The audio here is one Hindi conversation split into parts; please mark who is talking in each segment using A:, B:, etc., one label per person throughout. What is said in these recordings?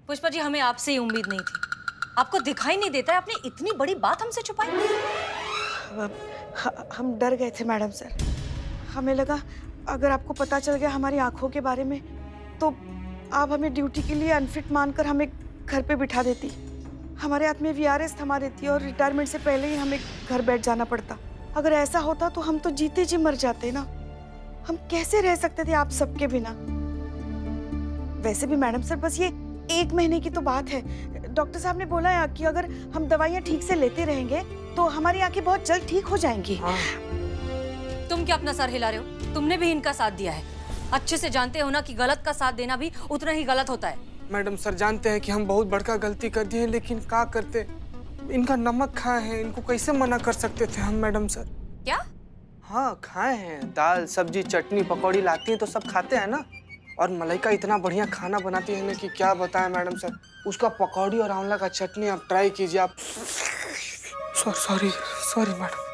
A: पुष्पा जी, हमें आपसे ये उम्मीद नहीं थी। आपको दिखाई नहीं देता है, आपने इतनी बड़ी बात हमसे छुपाई।
B: हम डर गए थे मैडम सर। हमें लगा अगर आपको पता चल गया हमारी आंखों के बारे में तो आप हमें ड्यूटी के लिए अनफिट मानकर हमें घर पे बिठा देती, हमारे हाथ में वीआरएस थमा देती और रिटायरमेंट से पहले ही हमें घर बैठ जाना पड़ता। अगर ऐसा होता तो हम तो जीते जी मर जाते ना। हम कैसे रह सकते थे आप सबके बिना। वैसे भी मैडम सर, बस ये 1 महीने की तो बात है। डॉक्टर साहब ने बोला है कि अगर हम दवाइयाँ ठीक से लेते रहेंगे तो हमारी आंखें बहुत जल्द ठीक हो जाएंगी।
A: तुम क्या अपना सर हिला रहे हो? तुमने भी इनका साथ दिया है। अच्छे से जानते हो ना कि गलत का साथ देना भी उतना ही गलत होता है।
C: मैडम सर, जानते हैं कि हम बहुत बड़का गलती कर दिए, लेकिन क्या करते, इनका नमक खाए हैं, इनको कैसे मना कर सकते थे हम मैडम सर।
A: क्या?
C: हाँ, खाए हैं। दाल सब्जी चटनी पकौड़ी लाती हैं तो सब खाते हैं ना। और मलाइका इतना बढ़िया खाना बनाती है ना कि क्या बताएं मैडम सर। उसका पकौड़ी और आंवला का चटनी आप ट्राई कीजिए। आप सॉरी सॉरी मैडम।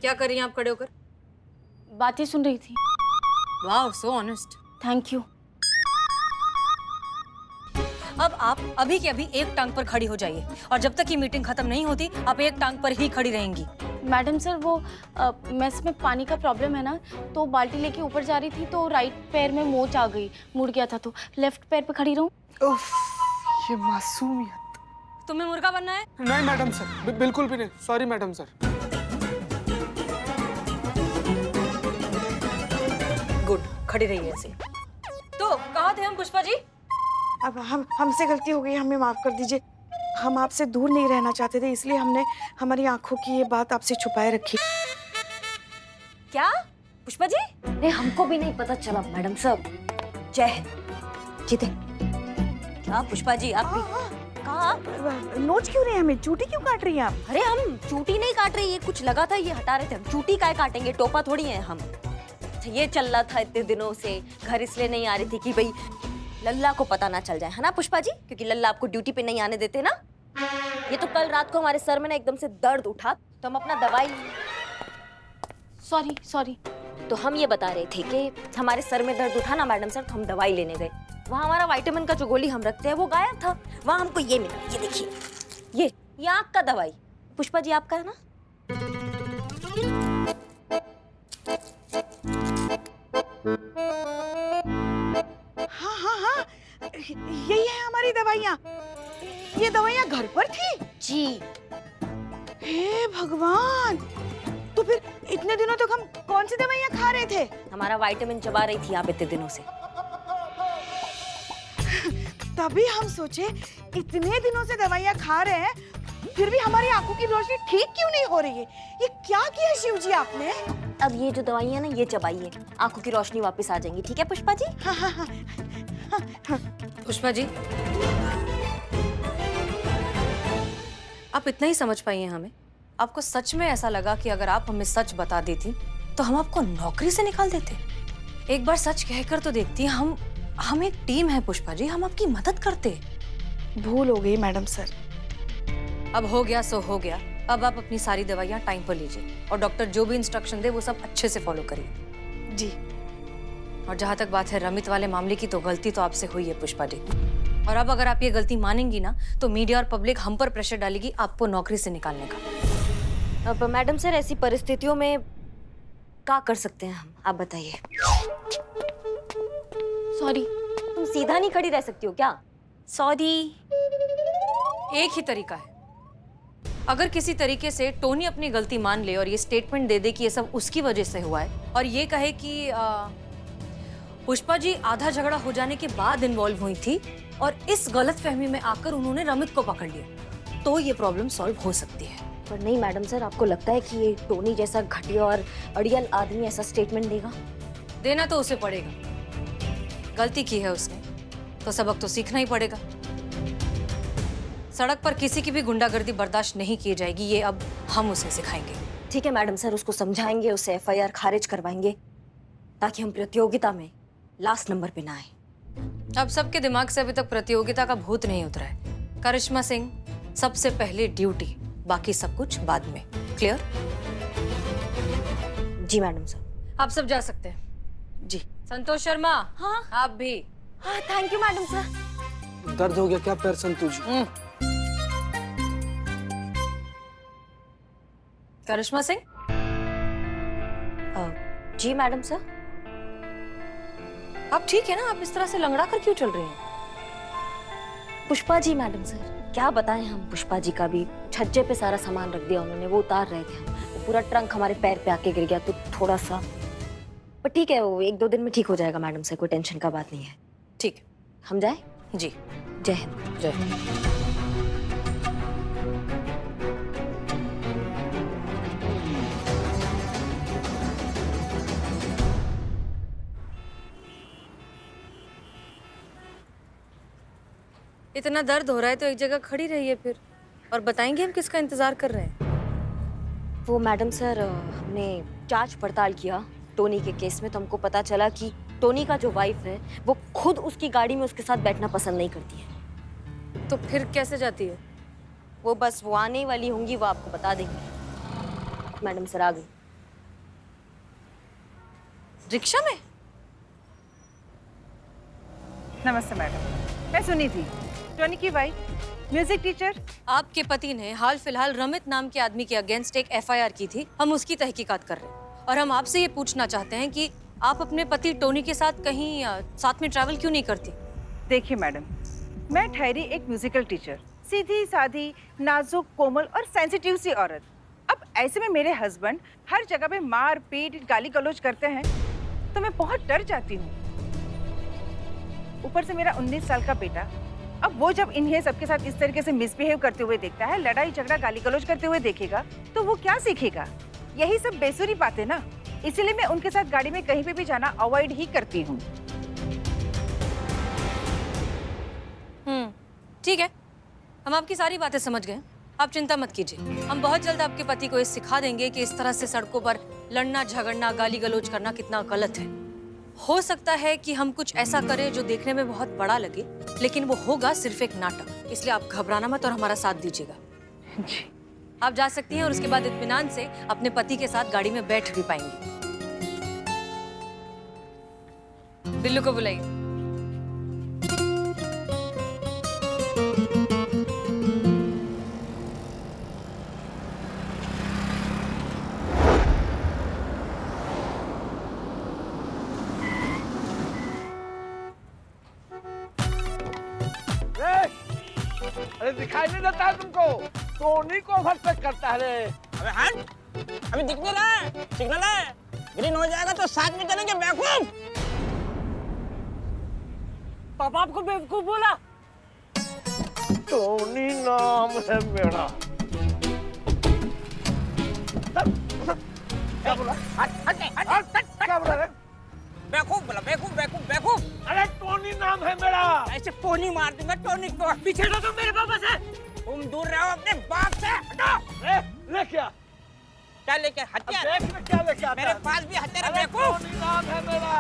A: क्या कर रही हैं आप खड़े होकर?
D: बातें सुन रही थी।
A: वाह, सो ऑनेस्ट।
D: Thank you.
A: अब आप अभी के अभी एक टांग पर खड़ी हो जाइए और जब तक ये मीटिंग खत्म नहीं होती आप एक टांग पर ही खड़ी रहेंगी।
D: मैडम सर, वो मेस में पानी का प्रॉब्लम है ना, तो बाल्टी लेके ऊपर जा रही थी तो राइट पैर में मोच आ गई, मुड़ गया था, तो लेफ्ट पैर पे खड़ी रहूं।
C: उफ, ये मासूमियत।
A: तुम्हें मुर्गा बनना है?
C: नहीं मैडम सर, बिल्कुल भी नहीं। Sorry madam sir.
A: गुड, खड़ी रहिए ऐसे। तो कहाँ थे हम पुष्पा जी?
B: अब हमसे गलती हो गई, हमें माफ कर दीजिए। हम आपसे दूर नहीं रहना चाहते थे, इसलिए हमने हमारी आंखों की ये बात आपसे छुपाए रखी।
A: क्या पुष्पा जी?
E: नहीं, हमको भी नहीं पता चला मैडम साहब। जय हिंद। जीते।
A: क्या पुष्पा जी, आप भी? कहाँ?
B: नोच क्यों रहे हैं हमें? चूटी क्यों काट रही हैं आप?
E: अरे हम चूटी नहीं काट रही, ये कुछ लगा था ये हटा रहे थे। हम चूटी काय काटेंगे, टोपा थोड़ी है हम। ये चल रहा था इतने दिनों से, घर इसलिए नहीं आ रही थी कि भाई लल्ला को पता ना चल जाए, है ना पुष्पा जी? क्योंकि लल्ला आपको ड्यूटी पे नहीं आने देते ना। ये तो कल रात को हमारे सर में ना एकदम से दर्द उठा तो हम अपना दवाई।
D: सॉरी।
E: तो हम ये बता रहे थे कि हमारे सर में दर्द उठा ना मैडम सर, तो हम दवाई लेने गए। वहाँ हमारा विटामिन का जो गोली हम रखते हैं वो गायब था। वहाँ हमको ये मिला, ये देखिए, ये आँख का दवाई। पुष्पा जी आपका है ना?
B: हाँ, यही है हमारी दवाइयाँ। ये दवाइयाँ घर पर थी
E: जी।
B: हे भगवान, तो फिर इतने दिनों तक हम कौन सी दवाइयाँ खा रहे थे?
E: हमारा विटामिन चबा रही थी आप इतने दिनों से।
B: तभी हम सोचे इतने दिनों से दवाइयाँ खा रहे हैं फिर भी हमारी आंखों की रोशनी ठीक क्यों नहीं हो रही है? ये क्या किया शिव जी आपने?
E: अब ये जो दवाइयाँ ना ये चबाइए, आंखों की रोशनी वापस आ जाएंगी। ठीक है पुष्पा जी?
B: हाँ।
A: पुष्पा जी, आप इतना ही समझ पाई हैं हमें? आपको सच में ऐसा लगा कि अगर आप हमें सच बता देती तो हम आपको नौकरी से निकाल देते? एक बार सच कहकर तो देखती। हम एक टीम है पुष्पा जी, हम आपकी मदद करते।
B: भूल हो गई मैडम सर।
A: अब हो गया सो हो गया। अब आप अपनी सारी दवाइयाँ टाइम पर लीजिए और डॉक्टर जो भी इंस्ट्रक्शन दे वो सब अच्छे से फॉलो करिए।
B: जी।
A: और जहाँ तक बात है रमित वाले मामले की, तो गलती तो आपसे हुई है पुष्पा जी। और अब अगर आप ये गलती मानेंगी ना तो मीडिया और पब्लिक हम पर प्रेशर डालेगी आपको नौकरी से निकालने का।
E: अब मैडम सर ऐसी परिस्थितियों में क्या कर सकते हैं हम, आप बताइए।
D: सॉरी।
E: तुम सीधा नहीं खड़ी रह सकती हो क्या?
D: सॉरी।
A: एक ही तरीका है, अगर किसी तरीके से टोनी अपनी गलती मान ले और ये स्टेटमेंट दे दे कि ये सब उसकी वजह से हुआ है और ये कहे कि पुष्पा जी आधा झगड़ा हो जाने के बाद इन्वॉल्व हुई थी और इस गलतफहमी में आकर उन्होंने रमित को पकड़ लिया, तो ये प्रॉब्लम सॉल्व हो सकती है।
E: पर नहीं मैडम सर, आपको लगता है कि ये टोनी जैसा घटिया और अड़ियल आदमी ऐसा स्टेटमेंट देगा?
A: देना तो उसे पड़ेगा, गलती की है उसने तो सबक तो सीखना ही पड़ेगा। सड़क पर किसी की भी गुंडागर्दी बर्दाश्त नहीं की जाएगी, ये अब हम उसे सिखाएंगे।
E: ठीक है मैडम सर, उसको समझाएंगे, उसे एफआईआर खारिज करवाएंगे ताकि हम प्रतियोगिता में लास्ट नंबर पे ना आए।
A: अब सबके दिमाग से अभी तक प्रतियोगिता का भूत नहीं उतरा है। करिश्मा सिंह, सबसे पहले ड्यूटी, बाकी सब कुछ बाद में। क्लियर?
E: जी मैडम सर।
A: आप सब जा सकते हैं।
B: जी।
A: संतोष शर्मा,
E: हाँ
A: आप भी।
E: हाँ, थैंक यू मैडम सर।
C: दर्द हो गया क्या पैर संतू जी?
A: करिश्मा सिंह,
E: जी मैडम सर।
A: आप ठीक है ना? आप इस तरह से लंगड़ा कर क्यों चल रही हैं?
E: पुष्पा जी मैडम सर, क्या बताएं हम पुष्पा जी का भी। छज्जे पे सारा सामान रख दिया उन्होंने, वो उतार रहे थे हम, वो पूरा ट्रंक हमारे पैर पे आके गिर गया, तो थोड़ा सा, पर ठीक है, वो 1-2 दिन में ठीक हो जाएगा मैडम सर, कोई टेंशन का बात नहीं है।
A: ठीक है,
E: हम जाए?
A: जी।
E: जय हिंद।
A: जय हिंद। इतना दर्द हो रहा है तो एक जगह खड़ी रहिए फिर, और बताएंगे हम किसका इंतजार कर रहे हैं।
E: वो मैडम सर, हमने जांच पड़ताल किया टोनी के केस में, तो हमको पता चला कि टोनी का जो वाइफ है वो खुद उसकी गाड़ी में उसके साथ बैठना पसंद नहीं करती है।
A: तो फिर कैसे जाती है?
E: वो बस वो आने वाली होंगी, वो आपको बता देंगे। मैडम सर आ गई।
A: रिक्शा में?
F: नमस्ते मैडम, मैं सुनी थी, टोनी की वाइफ, म्यूजिक टीचर।
A: आपके पति ने हाल फिलहाल रमित नाम के आदमी के अगेंस्ट एक FIR की थी। हम उसकी तहकीकात कर रहे हैं और हम आपसे ये पूछना चाहते हैं कि आप अपने पति टोनी के साथ कहीं साथ में ट्रैवल क्यों नहीं करती?
F: देखिए मैडम, मैं ठहरी एक म्यूजिकल टीचर, सीधी सादी, नाजुक, कोमल और सेंसिटिव सी औरत। अब ऐसे में मेरे हस्बैंड हर जगह पे मार पीट गाली गलौज करते हैं तो मैं बहुत डर जाती हूँ। ऊपर से मेरा 19 साल का बेटा, अब वो जब इन्हें सबके साथ इस तरीके से मिसबिहेव करते हुए देखता है, लड़ाई झगड़ा गाली गलौज करते हुए देखेगा, तो वो क्या सीखेगा? यही सब बेसुरी बातें ना, इसीलिए मैं उनके साथ गाड़ी में कहीं पे भी जाना अवॉइड ही करती हूँ।
A: ठीक है, हम आपकी सारी बातें समझ गए। आप चिंता मत कीजिए, हम बहुत जल्द आपके पति को ये सिखा देंगे कि इस तरह से सड़कों पर लड़ना झगड़ना गाली गलौज करना कितना गलत है। हो सकता है कि हम कुछ ऐसा करें जो देखने में बहुत बड़ा लगे, लेकिन वो होगा सिर्फ एक नाटक, इसलिए आप घबराना मत और हमारा साथ दीजिएगा।
F: जी।
A: आप जा सकती हैं और उसके बाद इत्मीनान से अपने पति के साथ गाड़ी में बैठ भी पाएंगी। बिल्लू को बुलाइए।
G: अरे दिखाई नहीं देता है तुमको? टोनी को ओवरटेक करता है रे।
H: अबे हट, अभी दिख नहीं रहा है, सिग्नल है, ग्रीन हो जाएगा तो साथ में चलेंगे बेवकूफ। पापा आपको बेवकूफ बोला?
G: टोनी नाम है मेरा। क्या बोला? क्या बोला रे?
H: बेवकूफ बोला, बेवकूफ बेवकूफ बेवकूफ।
G: अरे टोनी नाम है मेरा।
H: ऐसे पोनी मार दूंगा टोनी को। पीछे हटो तुम मेरे पापा से। तुम दूर रहो अपने बाप से, हटो।
G: ले क्या?
H: क्या लेके? हथियार।
G: देख में क्या लेके आता
H: मेरे
G: है?
H: पास भी हथियार है
G: अरे
H: बेवकूफ।
G: टोनी नाम है मेरा।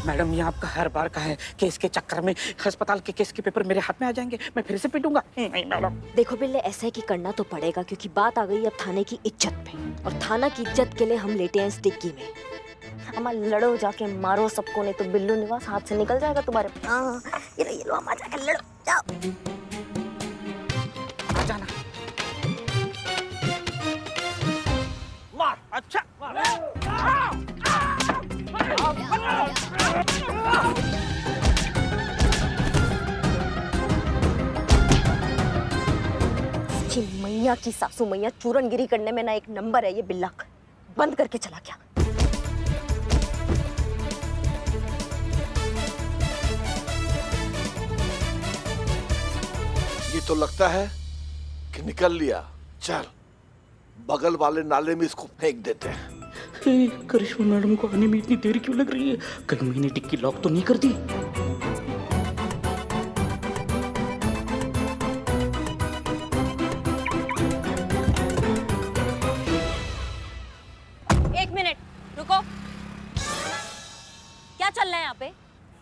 H: मैडम, ये आपका हर बार का है कि इसके चक्कर में अस्पताल के केस के पेपर मेरे हाथ में आ जाएंगे, मैं फिर से पिटूंगा। नहीं मैडम।
E: देखो बिल्ले, ऐसा है कि करना तो पड़ेगा, क्योंकि बात आ गई अब थाने की इज्जत पे, और थाना की इज्जत के लिए हम लेटे हैं इस डिग्गी में। अम्मा लड़ो, जाके मारो सबको, नहीं तो बिल्लू निवास हाथ से निकल जाएगा तुम्हारे। हाँ, ये लो अम्मा, जाके लड़ो, जाओ।
H: आ जाना।
G: मार।
H: अच्छा।
E: मैया की सासू मैया चूरनगिरी करने में ना एक नंबर है ये बिल्ला, बंद करके चला क्या?
G: ये तो लगता है कि निकल लिया। चल बगल वाले नाले में इसको फेंक देते हैं।
H: करिश्मा मैडम को आने में इतनी देर क्यों लग रही है? कहीं मैंने डिक्की लॉक तो नहीं कर दी?
E: एक मिनट रुको, क्या चल रहा है यहाँ पे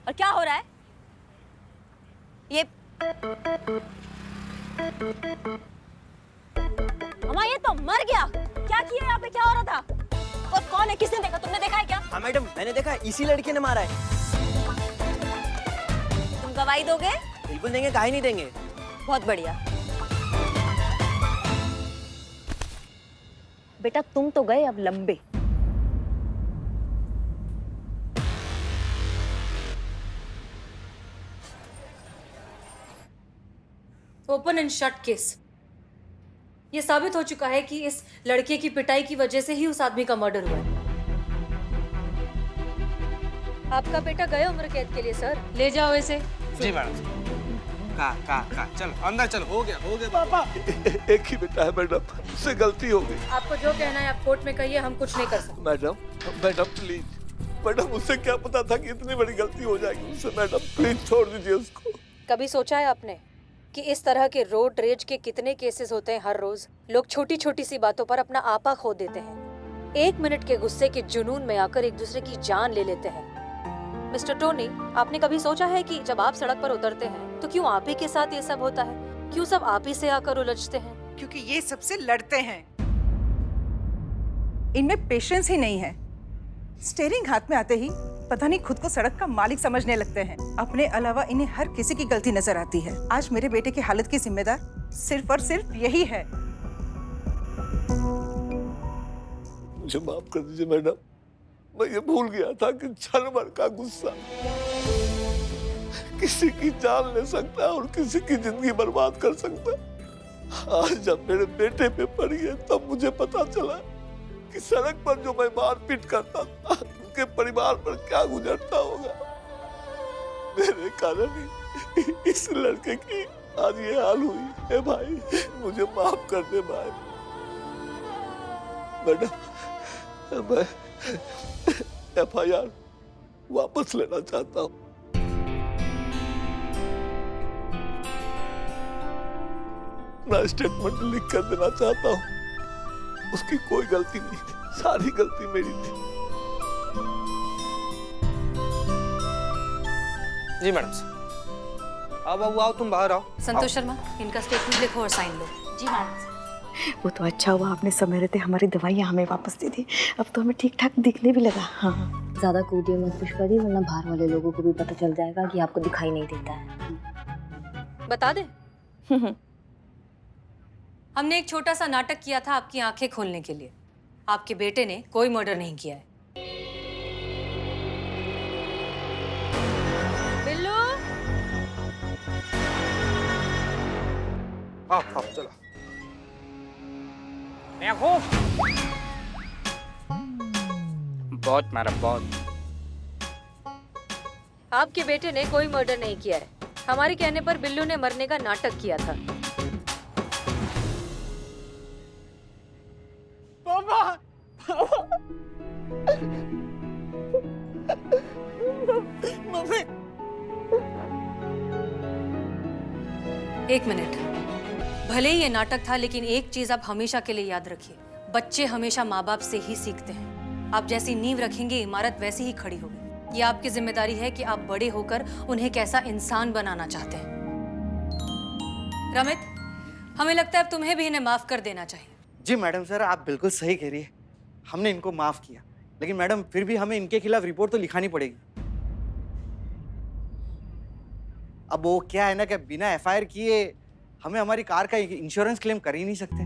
E: और क्या हो रहा है? ये अम्मा ये तो मर गया। क्या किया यहाँ पे, क्या हो रहा था? और कौन है, किसने देखा? तुमने देखा है क्या?
I: हाँ मैडम, मैंने देखा, इसी लड़के ने मारा है।
E: तुम गवाही दोगे?
I: बिल्कुल देंगे, काहे नहीं देंगे।
E: बहुत बढ़िया। बेटा तुम तो गए अब लंबे।
A: Open and shut case. ये साबित हो चुका है कि इस लड़के की पिटाई की वजह से ही उस आदमी का मर्डर हुआ है। आपका बेटा गया उम्र कैद के लिए सर, ले जाओ इसे।
C: जी मैडम। का चलो अंदर चलो, हो गया
G: पापा। एक ही बेटा है मैडम, उससे गलती हो गई।
A: आपको जो कहना है आप कोर्ट में कहिए, हम कुछ नहीं कर सकते।
G: मैडम प्लीज, मैडम उससे क्या पता था कि इतनी बड़ी गलती हो जाएगी उससे। मैडम प्लीज छोड़ दीजिए उसको।
A: कभी सोचा है आपने कि इस तरह के रोड रेज के कितने केसेस होते हैं हर रोज? लोग छोटी छोटी सी बातों पर अपना आपा खो देते हैं, 1 मिनट के गुस्से के जुनून में आकर एक दूसरे की जान ले लेते हैं। मिस्टर टोनी, आपने कभी सोचा है कि जब आप सड़क पर उतरते हैं तो क्यों आप ही के साथ ये सब होता है? क्यों सब आप ही से आकर उलझते हैं?
F: क्योंकि ये सबसे लड़ते हैं। इनमें पेशेंस ही नहीं है। स्टीयरिंग हाथ में आते ही पता नहीं खुद को सड़क का मालिक समझने लगते हैं। अपने अलावा इन्हें हर किसी की गलती नजर आती है। आज मेरे बेटे की हालत की जिम्मेदार सिर्फ और सिर्फ यही है।
G: मुझे माफ कर दीजिए मैडम, मैं ये भूल गया था कि क्षण भर का गुस्सा किसी की जान ले सकता है और किसी की जिंदगी बर्बाद कर सकता है। आज जब मेरे बेटे पे पड़ी है तब मुझे पता चला कि सड़क पर जो मैं मारपीट करता था उनके परिवार पर क्या गुजरता होगा। मेरे कारण ही इस लड़के की आज ये हाल हुई है। भाई मुझे माफ कर दे भाई। मैडम मैं FIR वापस लेना चाहता हूँ। मैं स्टेटमेंट लिख कर देना चाहता हूँ। उसकी कोई गलती नहीं, सारी गलती मेरी थी।
C: जी मैडम साहब। अब आओ तुम बाहर आओ।
A: संतोष शर्मा, इनका स्टेटमेंट लिखो और साइन लो।
D: जी मैडम।
B: वो तो अच्छा हुआ आपने समय रहते हमारी दवाइयाँ हमें वापस दी थी। अब तो हमें ठीक ठाक दिखने भी लगा। हाँ
E: ज्यादा कूदिए मत पुष्पा जी, वरना बाहर वाले लोगों को भी पता चल जाएगा कि आपको दिखाई नहीं देता है।
A: बता दे, हमने एक छोटा सा नाटक किया था आपकी आंखें खोलने के लिए। आपके बेटे ने कोई मर्डर नहीं किया है। बिल्लू,
C: आओ चलो।
H: बहुत मारा, बहुत।
A: आपके बेटे ने कोई मर्डर नहीं किया है। हमारे कहने पर बिल्लू ने मरने का नाटक किया था। एक मिनट, भले ही ये नाटक था, लेकिन एक चीज आप हमेशा के लिए याद रखिए, बच्चे हमेशा माँ बाप से ही सीखते हैं। आप जैसी नींव रखेंगे इमारत वैसी ही खड़ी होगी। ये आपकी जिम्मेदारी है कि आप बड़े होकर उन्हें कैसा इंसान बनाना चाहते हैं। रमित, हमें लगता है अब तुम्हें भी इन्हें माफ कर देना चाहिए।
I: जी मैडम सर, आप बिल्कुल सही कह रही है। हमने इनको माफ किया, लेकिन मैडम फिर भी हमें इनके खिलाफ रिपोर्ट तो लिखानी पड़ेगी। अब वो क्या है ना कि बिना FIR किए हमें हमारी कार का इंश्योरेंस क्लेम कर ही नहीं सकते,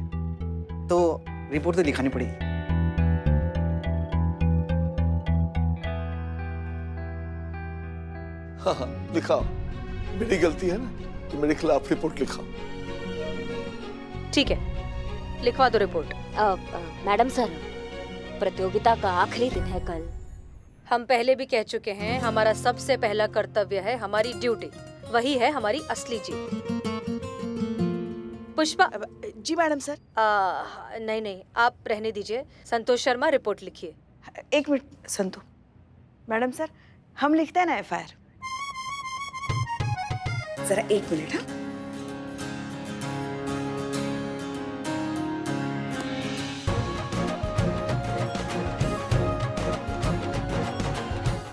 I: तो रिपोर्ट तो लिखानी पड़ेगी।
G: हाँ लिखाओ, मेरी गलती है ना, तो मेरे खिलाफ रिपोर्ट लिखाओ।
A: ठीक है, लिखवा दो रिपोर्ट।
E: मैडम सर, प्रतियोगिता का आखिरी दिन है कल।
A: हम पहले भी कह चुके हैं, हमारा सबसे पहला कर्तव्य है हमारी ड्यूटी, वही है हमारी असली जीत। पुष्पा।
B: जी मैडम सर।
A: नहीं नहीं, आप रहने दीजिए। संतोष शर्मा, रिपोर्ट लिखिए।
B: 1 मिनट संतु। मैडम सर, हम लिखते हैं ना FIR। जरा 1 मिनट। हाँ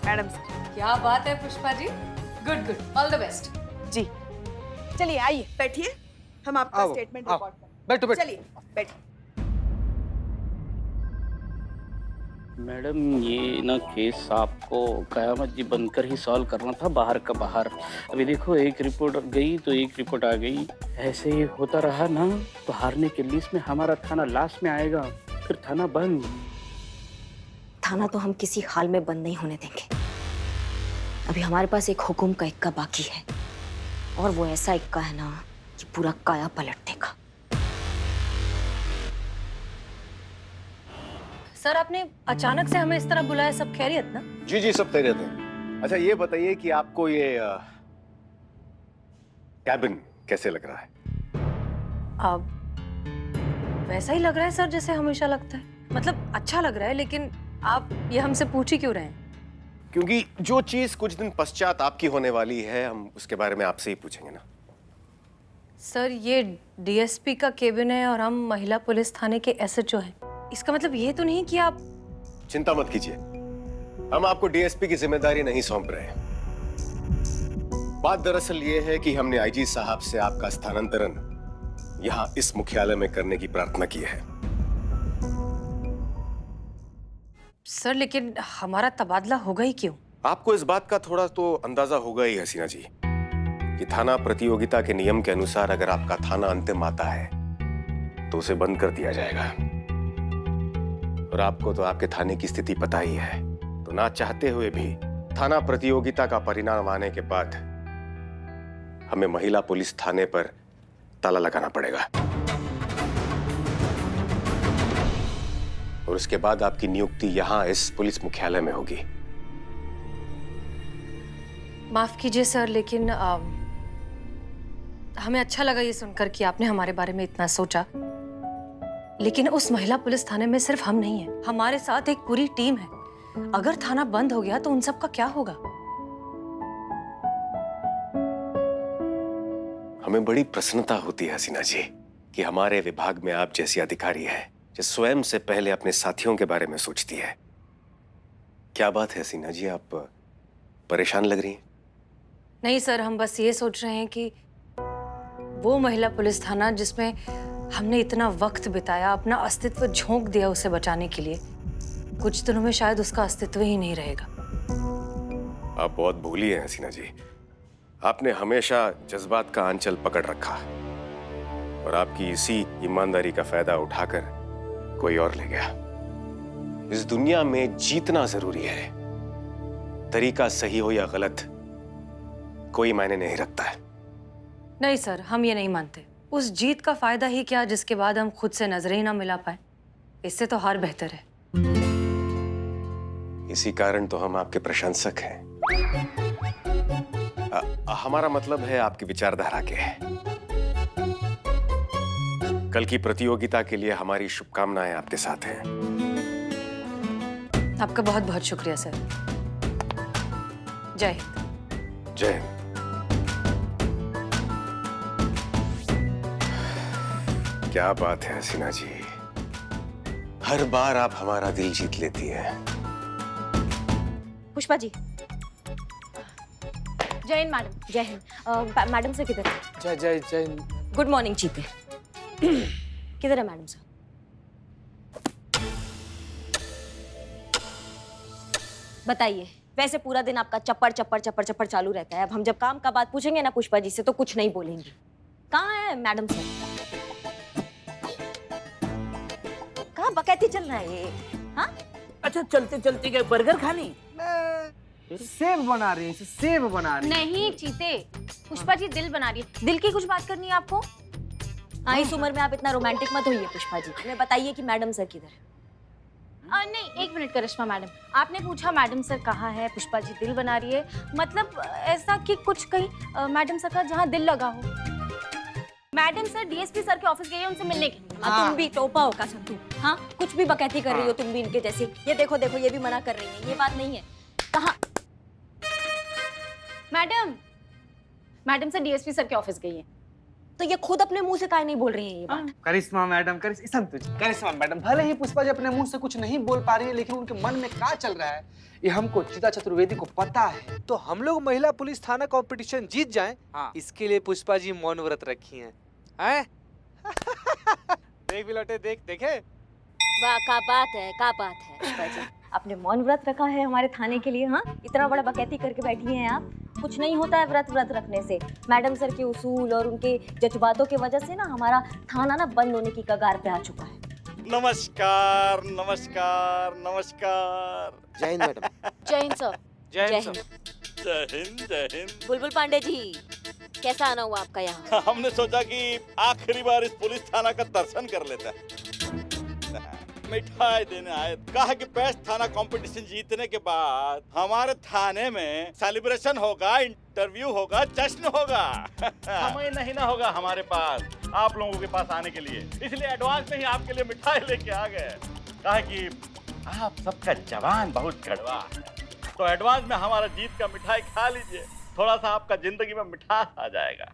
B: मैडम सर।
A: क्या बात है Pushpa ji, good good, all the best.
B: जी चलिए आइए बैठिए। हम आपका
C: आओ,
B: स्टेटमेंट
C: आओ।
B: रिकॉर्ड करें।
C: बैठो बैठो।
B: चलिए बैठिए।
H: मैडम ये ना केस आपको कयामत जी बनकर ही सॉल्व करना था, बाहर का बाहर। अभी देखो एक रिपोर्ट गई तो एक रिपोर्ट आ गई, ऐसे ही होता रहा ना तो हारने की लिस्ट में हमारा थाना लास्ट में आएगा, फिर थाना बंद।
E: थाना तो हम किसी हाल में बंद नहीं होने देंगे। अभी हमारे पास एक हुकुम का इक्का बाकी है, और वो ऐसा इक्का है ना कि पूरा काया पलट देगा।
A: सर आपने अचानक से हमें इस तरह बुलाया, सब खैरियत ना?
J: जी जी सब खैरियत है। अच्छा ये बताइए कि आपको ये कैबिन कैसे लग रहा है?
A: अब वैसा ही लग रहा है सर जैसे हमेशा लगता है। मतलब अच्छा लग रहा है, लेकिन आप ये हमसे पूछ ही क्यों रहे हैं?
J: क्योंकि जो चीज कुछ दिन पश्चात आपकी होने वाली है, हम उसके बारे में आपसे ही पूछेंगे ना।
A: सर ये डीएसपी का केबिन है और हम महिला पुलिस थाने के एसएचओ हैं। इसका मतलब ये तो नहीं कि आप...
J: चिंता मत कीजिए, हम आपको डीएसपी की जिम्मेदारी नहीं सौंप रहे हैं। बात दरअसल ये है कि हमने आईजी साहब से आपका स्थानांतरण यहाँ इस मुख्यालय में करने की प्रार्थना की है।
A: सर लेकिन हमारा तबादला होगा ही क्यों?
J: आपको इस बात का थोड़ा तो अंदाजा होगा ही हसीना जी कि थाना प्रतियोगिता के नियम के अनुसार अगर आपका थाना अंतिम आता है तो उसे बंद कर दिया जाएगा। और आपको तो आपके थाने की स्थिति पता ही है, तो ना चाहते हुए भी थाना प्रतियोगिता का परिणाम आने के बाद हमें महिला पुलिस थाने पर ताला लगाना पड़ेगा। और उसके बाद आपकी नियुक्ति यहां इस पुलिस मुख्यालय में होगी।
A: माफ कीजिए सर, लेकिन हमें अच्छा लगा ये सुनकर कि आपने हमारे बारे में इतना सोचा, लेकिन उस महिला पुलिस थाने में सिर्फ हम नहीं हैं, हमारे साथ एक पूरी टीम है। अगर थाना बंद हो गया तो उन सब का क्या होगा?
J: हमें बड़ी प्रसन्नता होती है हसीना जी कि हमारे विभाग में आप जैसी अधिकारी है जो स्वयं से पहले अपने साथियों के बारे में सोचती है। क्या बात है हसीना जी, आप परेशान लग रही हैं?
A: नहीं सर, हम बस ये सोच रहे हैं कि वो महिला पुलिस थाना जिसमें हमने इतना वक्त बिताया, अपना अस्तित्व झोंक दिया उसे बचाने के लिए, कुछ दिनों में शायद उसका अस्तित्व ही नहीं रहेगा।
J: आप बहुत भूली हैं हसीना जी, आपने हमेशा जज्बात का आंचल पकड़ रखा और आपकी इसी ईमानदारी का फायदा उठाकर कोई और ले गया। इस दुनिया में जीतना जरूरी है, तरीका सही हो या गलत कोई मायने नहीं रखता है।
A: नहीं सर, हम ये नहीं मानते। उस जीत का फायदा ही क्या जिसके बाद हम खुद से नजरें ही ना मिला पाए। इससे तो हार बेहतर है।
J: इसी कारण तो हम आपके प्रशंसक हैं। हमारा मतलब है आपकी विचारधारा के। कल की प्रतियोगिता के लिए हमारी शुभकामनाएं आपके साथ हैं।
A: आपका बहुत बहुत शुक्रिया सर। जय हिंद।
J: जय हिंद। क्या बात है हसीना जी, हर बार आप हमारा दिल जीत लेती हैं।
E: पुष्पा जी।
D: जय हिंद मैडम।
E: जय हिंद। मैडम से किधर है?
C: जय जय जय।
E: गुड मॉर्निंग जीते। किधर है मैडम सर? बताइए, वैसे पूरा दिन आपका चप्पड़ चप्पड़ चप्पड़ चप्पड़ चालू रहता है। अब हम जब काम का बात पूछेंगे ना पुष्पा जी से तो कुछ नहीं बोलेंगी। कहाँ है मैडम सर? कहाँ बकैती चल रहा है ये? हाँ?
H: अच्छा चलते चलते गए बर्गर खाने?
C: सेब बना रही है, सेब बना रही है।
D: नहीं चीते, पुष्पा जी दिल बना रही है। दिल की कुछ बात करनी है आपको?
E: हाँ, इस उम्र में आप इतना रोमांटिक मत होइए पुष्पा जी। हमें बताइए कि मैडम सर किधर है?
D: नहीं, एक मिनट करिश्मा मैडम, आपने पूछा मैडम सर कहाँ है, पुष्पा जी दिल बना रही है, मतलब ऐसा कि कुछ कहीं मैडम सर का जहाँ दिल लगा हो। मैडम सर डीएसपी सर के ऑफिस गए हैं उनसे मिलने के लिए।
E: तुम भी टोपा हो का संतू। हाँ, कुछ भी बकैती कर रही हो तुम भी इनके जैसी। ये देखो देखो, ये भी मना कर रही है। ये बात नहीं है। कहाँ?
D: मैडम सर डीएसपी सर के ऑफिस गई हैं।
E: तो ये खुद अपने मुंह से काहे नहीं बोल रही है ये बात?
C: करिश्मा मैडम, करिश्मा मैडम, भले ही पुष्पा जी अपने मुंह से कुछ नहीं बोल पा रही है, लेकिन उनके मन में क्या चल रहा है ये हमको, चिता चतुर्वेदी को पता है।
K: तो हम लोग महिला पुलिस थाना कंपटीशन जीत जाएं, इसके लिए पुष्पा जी मौन व्रत रखी हैं।
C: हैं? देख बिलोटे, देखे
E: वाह, का बात है, का बात है पुष्पा जी। आपने मौन व्रत रखा है हमारे थाने के लिए, हाँ? इतना बड़ा बकैती करके बैठी हैं आप। कुछ नहीं होता है व्रत रखने से। मैडम सर के उसूल और उनके जज्बातों की वजह से ना हमारा थाना ना बंद होने की कगार पे आ चुका है।
K: नमस्कार नमस्कार नमस्कार।
I: जय हिंद मैडम।
D: जय हिंद सर।
C: जय
E: जय
C: हिंद
E: हिंद।
C: सर।
K: जय हिंद जय हिंद।
E: बुलबुल पांडे जी, कैसा आना हुआ आपका यहाँ?
K: हमने सोचा कि आखिरी बार इस पुलिस थाना का दर्शन कर लेते हैं। मिठाई देने आए। कहा कि बेस्ट थाना कंपटीशन जीतने के बाद हमारे थाने में सेलिब्रेशन होगा, इंटरव्यू होगा, जश्न होगा। समय नहीं ना होगा हमारे पास आप लोगों के पास आने के लिए, इसलिए एडवांस में ही आपके लिए मिठाई लेके आ गए। कहा कि आप सबका जवान बहुत कड़वा है, तो एडवांस में हमारा जीत का मिठाई खा लीजिए, थोड़ा सा आपका जिंदगी में मिठास आ जाएगा।